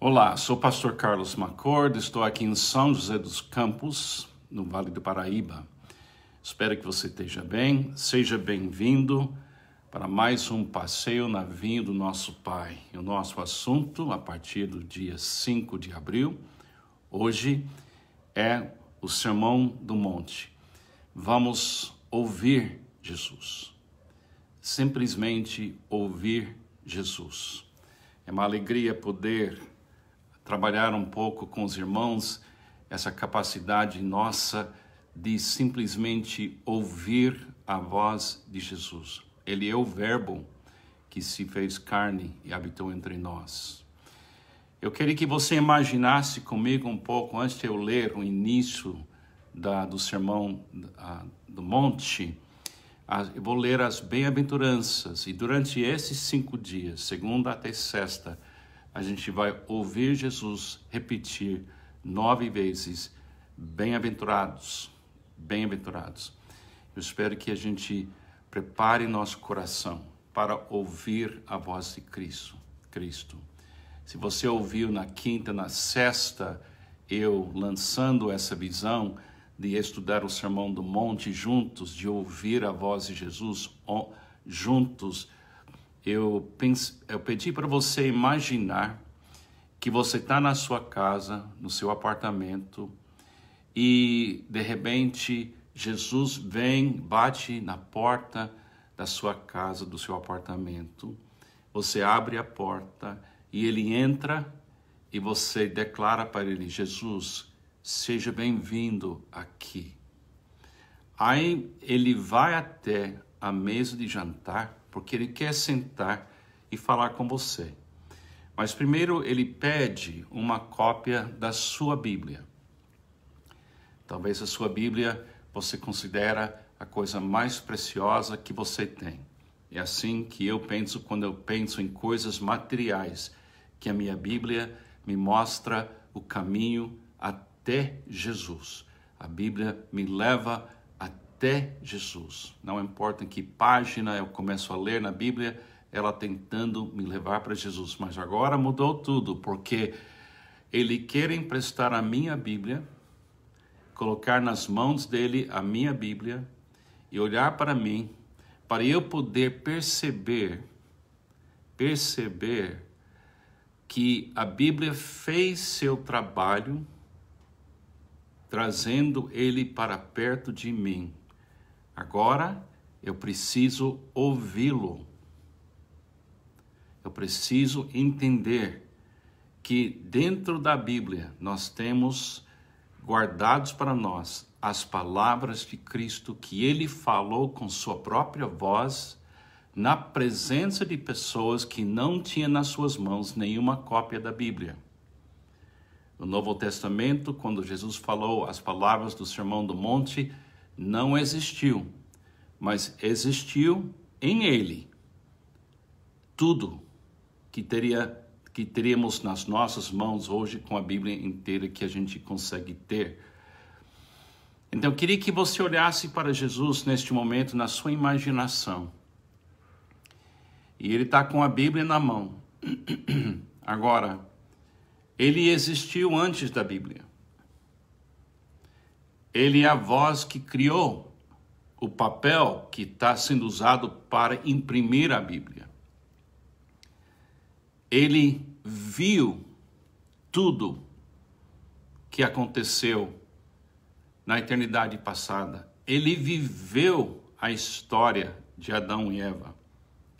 Olá, sou o pastor Carlos Macord, estou aqui em São José dos Campos, no Vale do Paraíba. Espero que você esteja bem, seja bem-vindo para mais um passeio na vinha do nosso Pai. E o nosso assunto, a partir do dia 5 de abril, hoje é o Sermão do Monte. Vamos ouvir Jesus, simplesmente ouvir Jesus. É uma alegria poder trabalhar um pouco com os irmãos, essa capacidade nossa de simplesmente ouvir a voz de Jesus. Ele é o Verbo que se fez carne e habitou entre nós. Eu queria que você imaginasse comigo um pouco, antes de eu ler o início do Sermão do Monte, eu vou ler as bem-aventuranças, e durante esses 5 dias, segunda até sexta, a gente vai ouvir Jesus repetir 9 vezes, bem-aventurados, bem-aventurados. Eu espero que a gente prepare nosso coração para ouvir a voz de Cristo. Se você ouviu na quinta, na sexta, eu lançando essa visão de estudar o Sermão do Monte juntos, de ouvir a voz de Jesus juntos, eu pedi para você imaginar que você está na sua casa, no seu apartamento, e de repente Jesus vem, bate na porta da sua casa, do seu apartamento. Você abre a porta e ele entra e você declara para ele: Jesus, seja bem-vindo aqui. Aí ele vai até a mesa de jantar, porque ele quer sentar e falar com você. Mas primeiro ele pede uma cópia da sua Bíblia. Talvez a sua Bíblia você considera a coisa mais preciosa que você tem. É assim que eu penso quando eu penso em coisas materiais, que a minha Bíblia me mostra o caminho até Jesus. A Bíblia me leva até Jesus. Não importa em que página eu começo a ler na Bíblia, ela tentando me levar para Jesus. Mas agora mudou tudo, porque ele quer emprestar a minha Bíblia, colocar nas mãos dele a minha Bíblia e olhar para mim, para eu poder perceber que a Bíblia fez seu trabalho, trazendo ele para perto de mim. Agora eu preciso ouvi-lo. Eu preciso entender que dentro da Bíblia nós temos guardados para nós as palavras de Cristo que ele falou com sua própria voz, na presença de pessoas que não tinham nas suas mãos nenhuma cópia da Bíblia. No Novo Testamento, quando Jesus falou as palavras do Sermão do Monte, não existiu, mas existiu em ele tudo que teríamos nas nossas mãos hoje com a Bíblia inteira que a gente consegue ter. Então, eu queria que você olhasse para Jesus neste momento, na sua imaginação. E ele está com a Bíblia na mão. Agora, ele existiu antes da Bíblia. Ele é a voz que criou o papel que está sendo usado para imprimir a Bíblia. Ele viu tudo que aconteceu na eternidade passada. Ele viveu a história de Adão e Eva.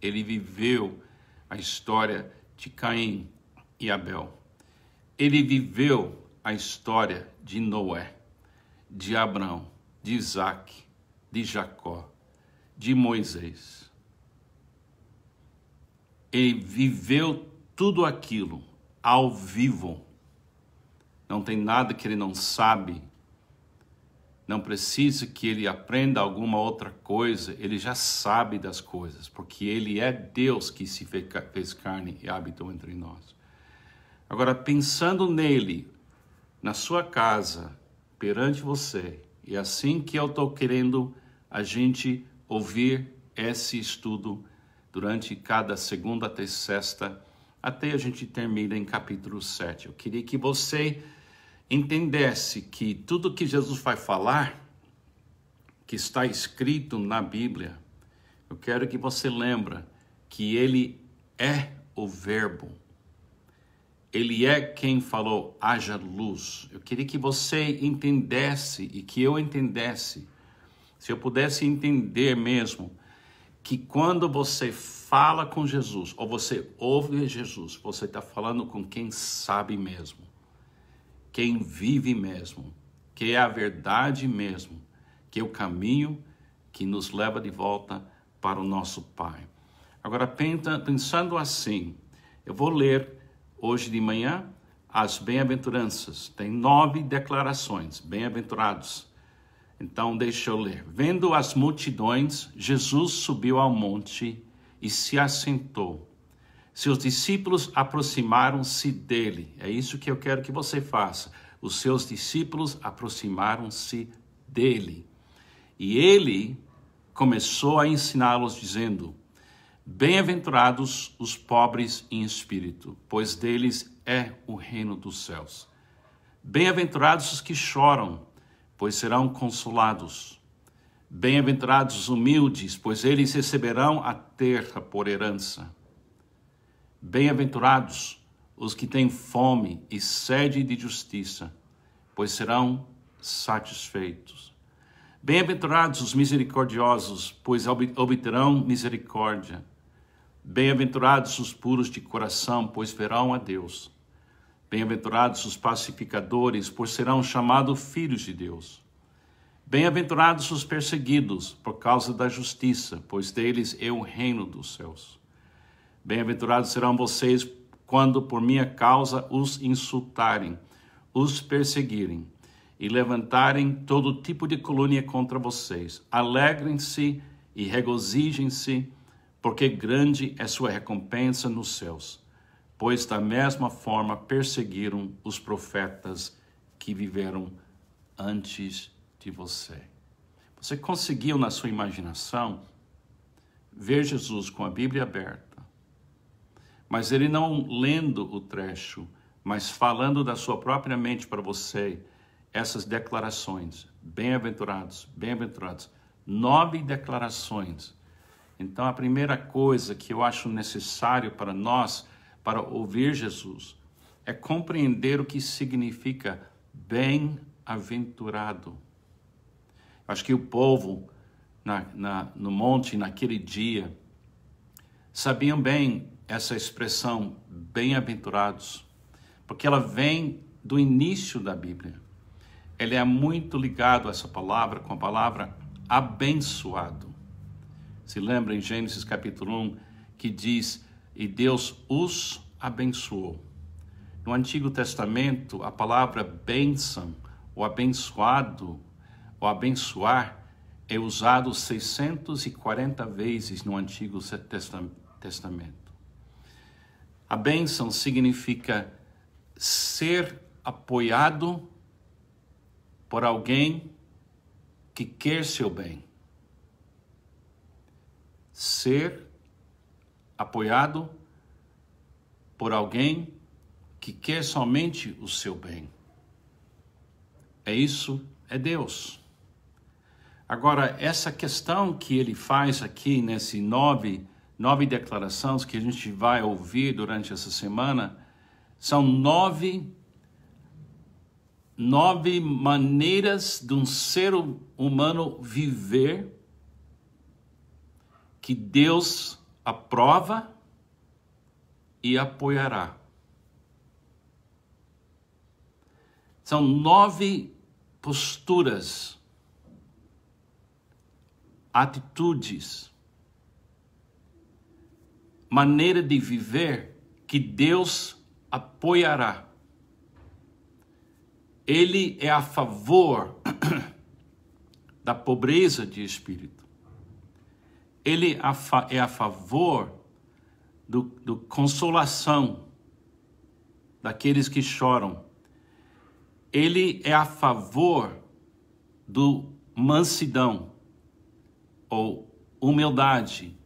Ele viveu a história de Caim e Abel. Ele viveu a história de Noé, de Abraão, de Isaac, de Jacó, de Moisés. Ele viveu tudo aquilo ao vivo. Não tem nada que ele não sabe. Não precisa que ele aprenda alguma outra coisa. Ele já sabe das coisas, porque ele é Deus que se fez carne e habitou entre nós. Agora, pensando nele, na sua casa, perante você, e assim que eu estou querendo a gente ouvir esse estudo durante cada segunda até sexta, até a gente termina em capítulo 7. Eu queria que você entendesse que tudo que Jesus vai falar, que está escrito na Bíblia, eu quero que você lembre que ele é o verbo. Ele é quem falou, haja luz. Eu queria que você entendesse e que eu entendesse, se eu pudesse entender mesmo, que quando você fala com Jesus, ou você ouve Jesus, você está falando com quem sabe mesmo, quem vive mesmo, que é a verdade mesmo, que é o caminho que nos leva de volta para o nosso Pai. Agora, pensando assim, eu vou ler hoje de manhã as bem-aventuranças. Tem 9 declarações, bem-aventurados. Então, deixa eu ler. Vendo as multidões, Jesus subiu ao monte e se assentou. Seus discípulos aproximaram-se dele. É isso que eu quero que você faça. Os seus discípulos aproximaram-se dele. E ele começou a ensiná-los, dizendo: bem-aventurados os pobres em espírito, pois deles é o reino dos céus. Bem-aventurados os que choram, pois serão consolados. Bem-aventurados os humildes, pois eles receberão a terra por herança. Bem-aventurados os que têm fome e sede de justiça, pois serão satisfeitos. Bem-aventurados os misericordiosos, pois obterão misericórdia. Bem-aventurados os puros de coração, pois verão a Deus. Bem-aventurados os pacificadores, pois serão chamados filhos de Deus. Bem-aventurados os perseguidos por causa da justiça, pois deles é o reino dos céus. Bem-aventurados serão vocês quando por minha causa os insultarem, os perseguirem e levantarem todo tipo de calúnia contra vocês. Alegrem-se e regozijem-se, porque grande é sua recompensa nos céus, pois da mesma forma perseguiram os profetas que viveram antes de você. Você conseguiu, na sua imaginação, ver Jesus com a Bíblia aberta, mas ele não lendo o trecho, mas falando da sua própria mente para você, essas declarações, bem-aventurados, bem-aventurados, 9 declarações. Então, a primeira coisa que eu acho necessário para nós, para ouvir Jesus, é compreender o que significa bem-aventurado. Acho que o povo no monte, naquele dia, sabiam bem essa expressão, bem-aventurados, porque ela vem do início da Bíblia. Ele é muito ligado a essa palavra com a palavra abençoado. Se lembra em Gênesis capítulo 1, que diz, e Deus os abençoou. No Antigo Testamento, a palavra bênção, o abençoado, o abençoar, é usado 640 vezes no Antigo Testamento. A bênção significa ser apoiado por alguém que quer seu bem. Ser apoiado por alguém que quer somente o seu bem. É isso, é Deus. Agora, essa questão que ele faz aqui nesse nove declarações que a gente vai ouvir durante essa semana, são nove maneiras de um ser humano viver que Deus aprova e apoiará. São 9 posturas, atitudes, maneira de viver que Deus apoiará. Ele é a favor da pobreza de espírito. Ele é a favor do consolação daqueles que choram. Ele é a favor do mansidão ou humildade.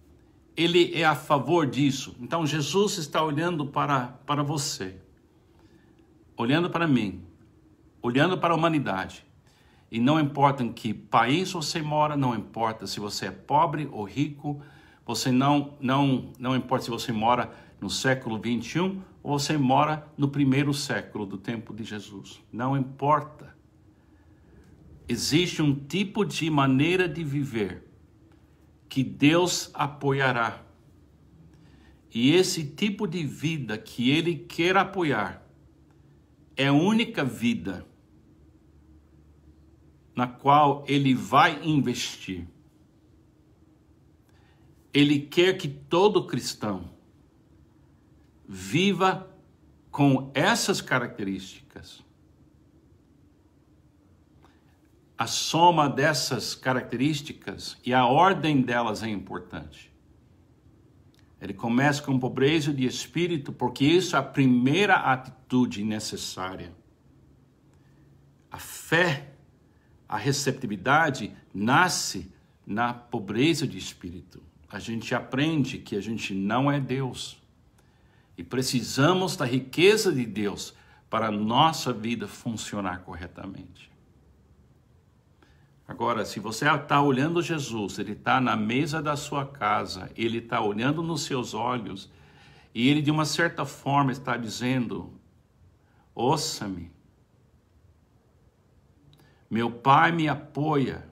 ele é a favor disso. Então Jesus está olhando para você, olhando para mim, olhando para a humanidade. E não importa em que país você mora, não importa se você é pobre ou rico, você não importa se você mora no século 21 ou você mora no primeiro século do tempo de Jesus. Não importa. Existe um tipo de maneira de viver que Deus apoiará. E esse tipo de vida que Ele quer apoiar é a única vida na qual Ele vai investir. Ele quer que todo cristão viva com essas características. A soma dessas características e a ordem delas é importante. Ele começa com pobreza de espírito, porque isso é a primeira atitude necessária. A fé, a receptividade nasce na pobreza de espírito. A gente aprende que a gente não é Deus. E precisamos da riqueza de Deus para a nossa vida funcionar corretamente. Agora, se você está olhando Jesus, Ele está na mesa da sua casa, Ele está olhando nos seus olhos, e Ele de uma certa forma está dizendo, ouça-me, meu Pai me apoia,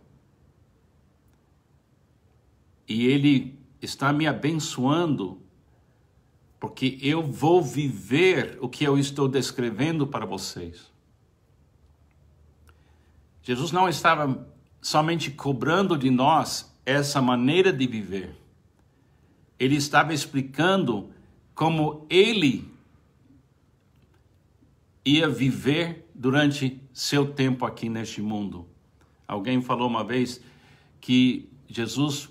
e Ele está me abençoando, porque eu vou viver o que eu estou descrevendo para vocês. Jesus não estava somente cobrando de nós essa maneira de viver. Ele estava explicando como Ele ia viver durante seu tempo aqui neste mundo. Alguém falou uma vez que Jesus,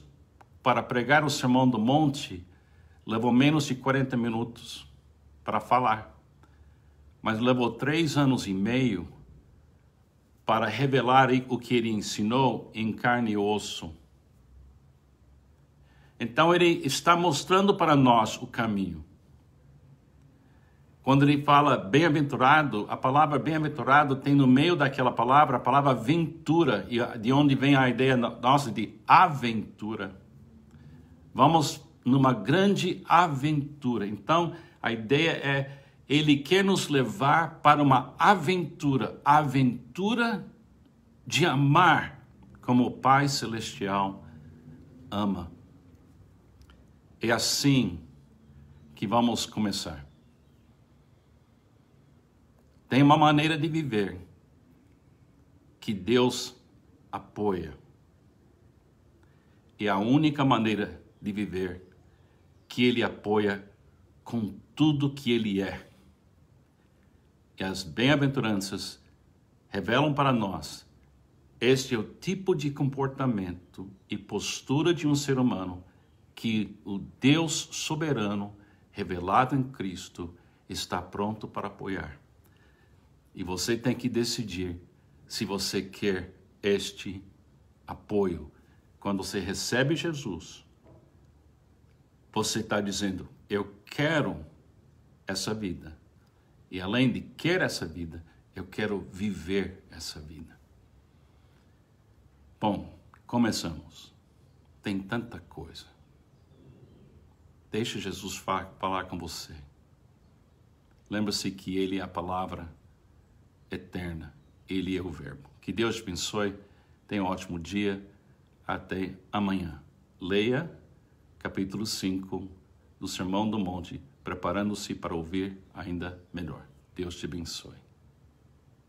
para pregar o Sermão do Monte, levou menos de 40 minutos para falar, mas levou 3 anos e meio para revelar o que ele ensinou em carne e osso. Então ele está mostrando para nós o caminho. Quando ele fala bem-aventurado, a palavra bem-aventurado tem no meio daquela palavra a palavra ventura, de onde vem a ideia nossa de aventura. Vamos numa grande aventura. Então a ideia é, Ele quer nos levar para uma aventura, a aventura de amar como o Pai Celestial ama. É assim que vamos começar. Tem uma maneira de viver que Deus apoia. É a única maneira de viver que Ele apoia com tudo que Ele é. E as bem-aventuranças revelam para nós, este é o tipo de comportamento e postura de um ser humano que o Deus soberano, revelado em Cristo, está pronto para apoiar. E você tem que decidir se você quer este apoio. Quando você recebe Jesus, você está dizendo, eu quero essa vida. E além de querer essa vida, eu quero viver essa vida. Bom, começamos. Tem tanta coisa. Deixa Jesus falar com você. Lembre-se que Ele é a palavra eterna. Ele é o verbo. Que Deus te abençoe. Tenha um ótimo dia. Até amanhã. Leia capítulo 5 do Sermão do Monte, preparando-se para ouvir ainda melhor. Deus te abençoe.